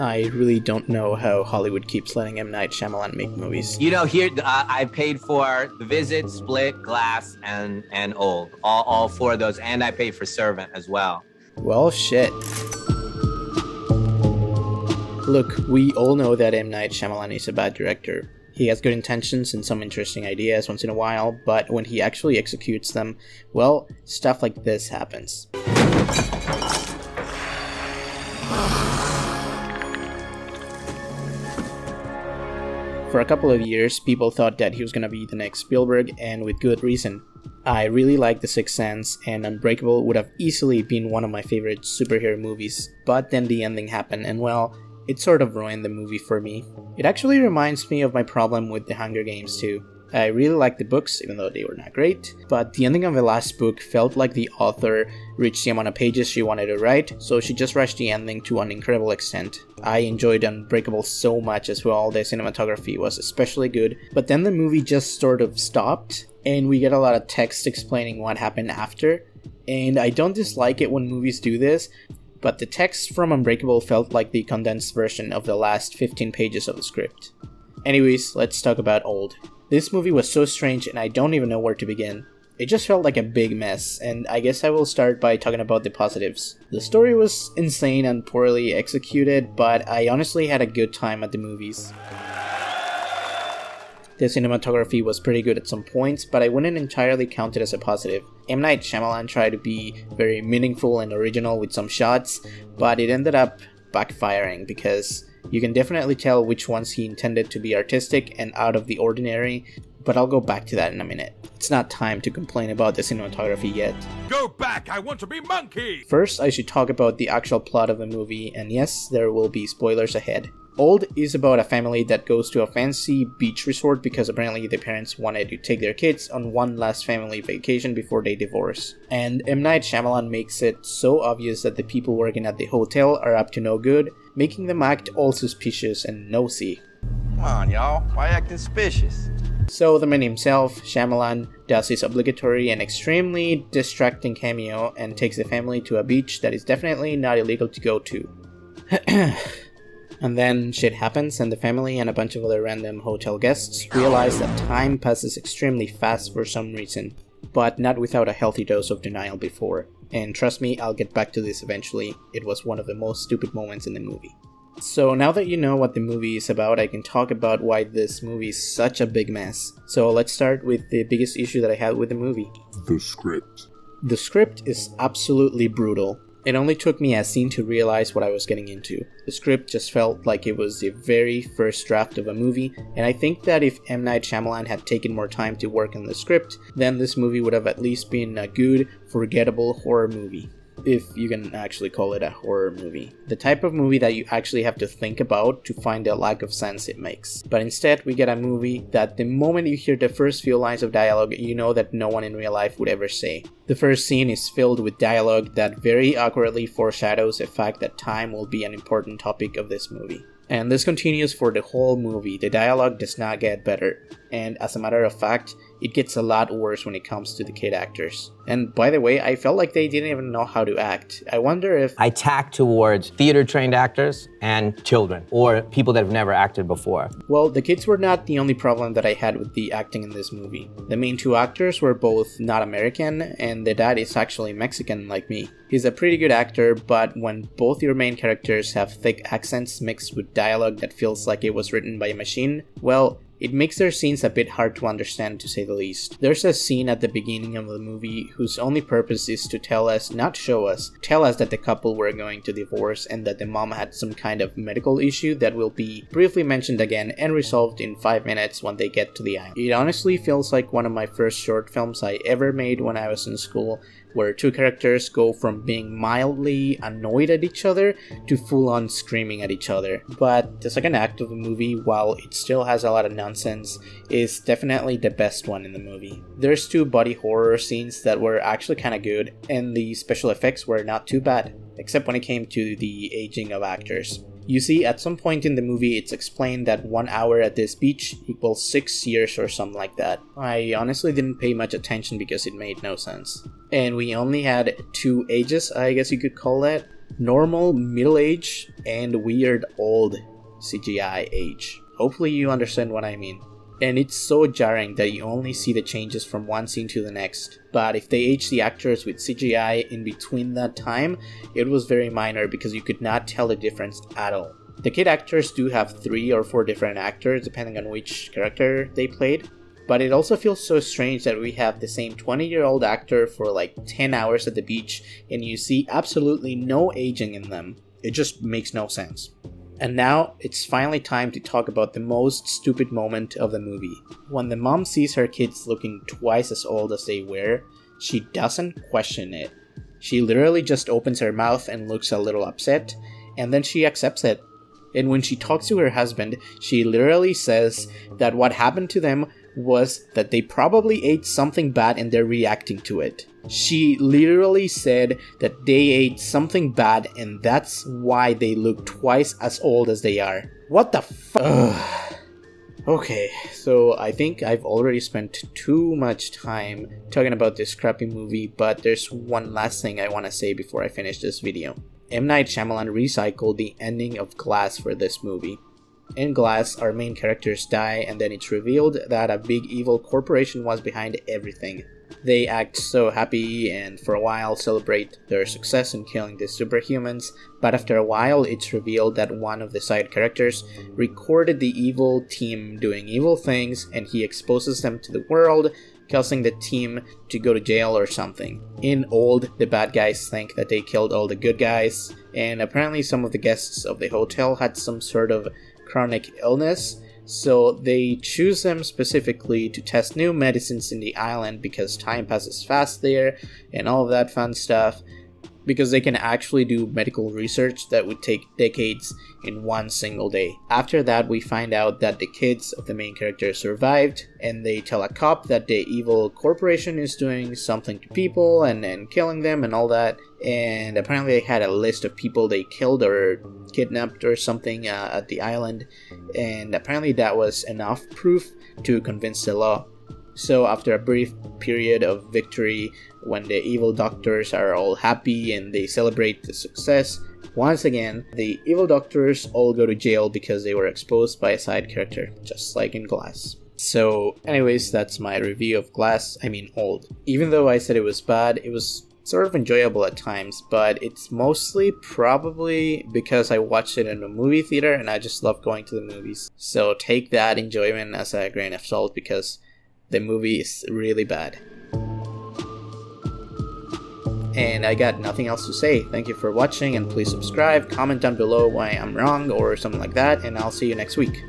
I really don't know how Hollywood keeps letting M. Night Shyamalan make movies. You know, here I paid for The Visit, Split, Glass, and Old. All four of those, and I paid for Servant as well. Well, shit. Look, we all know that M. Night Shyamalan is a bad director. He has good intentions and some interesting ideas once in a while, but when he actually executes them, well, stuff like this happens. For a couple of years, people thought that he was gonna be the next Spielberg, and with good reason. I really like The Sixth Sense, and Unbreakable would have easily been one of my favorite superhero movies, but then the ending happened, and well, it sort of ruined the movie for me. It actually reminds me of my problem with The Hunger Games too. I really liked the books, even though they were not great, but the ending of the last book felt like the author reached the amount of pages she wanted to write, so she just rushed the ending to an incredible extent. I enjoyed Unbreakable so much as well, the cinematography was especially good, but then the movie just sort of stopped, and we get a lot of text explaining what happened after, and I don't dislike it when movies do this, but the text from Unbreakable felt like the condensed version of the last 15 pages of the script. Anyways, let's talk about Old. This movie was so strange and I don't even know where to begin. It just felt like a big mess, and I guess I will start by talking about the positives. The story was insane and poorly executed, but I honestly had a good time at the movies. The cinematography was pretty good at some points, but I wouldn't entirely count it as a positive. M. Night Shyamalan tried to be very meaningful and original with some shots, but it ended up backfiring because you can definitely tell which ones he intended to be artistic and out of the ordinary, but I'll go back to that in a minute. It's not time to complain about the cinematography yet. Go back, I want to be monkey! First, I should talk about the actual plot of the movie, and yes, there will be spoilers ahead. Old is about a family that goes to a fancy beach resort because apparently the parents wanted to take their kids on one last family vacation before they divorce. And M. Night Shyamalan makes it so obvious that the people working at the hotel are up to no good, making them act all suspicious and nosy. Come on, y'all. Why acting suspicious? So the man himself, Shyamalan, does his obligatory and extremely distracting cameo and takes the family to a beach that is definitely not illegal to go to. And then shit happens and the family and a bunch of other random hotel guests realize that time passes extremely fast for some reason, but not without a healthy dose of denial before. And trust me, I'll get back to this eventually. It was one of the most stupid moments in the movie. So now that you know what the movie is about, I can talk about why this movie is such a big mess. So let's start with the biggest issue that I had with the movie. The script. The script is absolutely brutal. It only took me a scene to realize what I was getting into. The script just felt like it was the very first draft of a movie, and I think that if M. Night Shyamalan had taken more time to work on the script, then this movie would have at least been a good, forgettable horror movie. If you can actually call it a horror movie. The type of movie that you actually have to think about to find the lack of sense it makes. But instead, we get a movie that the moment you hear the first few lines of dialogue, you know that no one in real life would ever say. The first scene is filled with dialogue that very awkwardly foreshadows the fact that time will be an important topic of this movie. And this continues for the whole movie. The dialogue does not get better. And as a matter of fact, it gets a lot worse when it comes to the kid actors. And by the way, I felt like they didn't even know how to act. I wonder if... I tack towards theater-trained actors and children, or people that have never acted before. Well, the kids were not the only problem that I had with the acting in this movie. The main two actors were both not American, and the dad is actually Mexican like me. He's a pretty good actor, but when both your main characters have thick accents mixed with dialogue that feels like it was written by a machine, well, it makes their scenes a bit hard to understand, to say the least. There's a scene at the beginning of the movie whose only purpose is to tell us, not show us, tell us that the couple were going to divorce and that the mom had some kind of medical issue that will be briefly mentioned again and resolved in 5 minutes when they get to the island. It honestly feels like one of my first short films I ever made when I was in school, where two characters go from being mildly annoyed at each other to full-on screaming at each other. But the second act of the movie, while it still has a lot of nonsense, is definitely the best one in the movie. There's two body horror scenes that were actually kinda good, and the special effects were not too bad, except when it came to the aging of actors. You see, at some point in the movie, it's explained that 1 hour at this beach equals 6 years or something like that. I honestly didn't pay much attention because it made no sense. And we only had 2 ages, I guess you could call that. normal, middle-aged, and weird old CGI age. Hopefully you understand what I mean. And it's so jarring that you only see the changes from one scene to the next. But if they aged the actors with CGI in between that time, it was very minor because you could not tell the difference at all. The kid actors do have 3 or 4 different actors depending on which character they played. But it also feels so strange that we have the same 20-year-old actor for like 10 hours at the beach and you see absolutely no aging in them. It just makes no sense. And now, it's finally time to talk about the most stupid moment of the movie. When the mom sees her kids looking twice as old as they were, she doesn't question it. She literally just opens her mouth and looks a little upset, and then she accepts it. And when she talks to her husband, she literally says that what happened to them was that they probably ate something bad and they're reacting to it. She literally said that they ate something bad and that's why they look twice as old as they are. What the fuck? Okay, so I think I've already spent too much time talking about this crappy movie, but there's one last thing I want to say before I finish this video. M. Night Shyamalan recycled the ending of Glass for this movie. In Glass, our main characters die and then it's revealed that a big evil corporation was behind everything. They act so happy and for a while celebrate their success in killing the superhumans, but after a while it's revealed that one of the side characters recorded the evil team doing evil things and he exposes them to the world, causing the team to go to jail or something. In Old, the bad guys think that they killed all the good guys, and apparently some of the guests of the hotel had some sort of chronic illness, so they choose them specifically to test new medicines in the island because time passes fast there and all of that fun stuff, because they can actually do medical research that would take decades in one single day. After that, we find out that the kids of the main character survived, and they tell a cop that the evil corporation is doing something to people and killing them and all that. And apparently they had a list of people they killed or kidnapped or something at the island, and apparently that was enough proof to convince the law. So after a brief period of victory, when the evil doctors are all happy and they celebrate the success, once again, the evil doctors all go to jail because they were exposed by a side character, just like in Glass. So anyways, that's my review of Old. Even though I said it was bad, it was sort of enjoyable at times, but it's mostly probably because I watched it in a movie theater and I just love going to the movies. So take that enjoyment as a grain of salt because the movie is really bad. And I got nothing else to say. Thank you for watching and please subscribe, comment down below why I'm wrong or something like that, and I'll see you next week.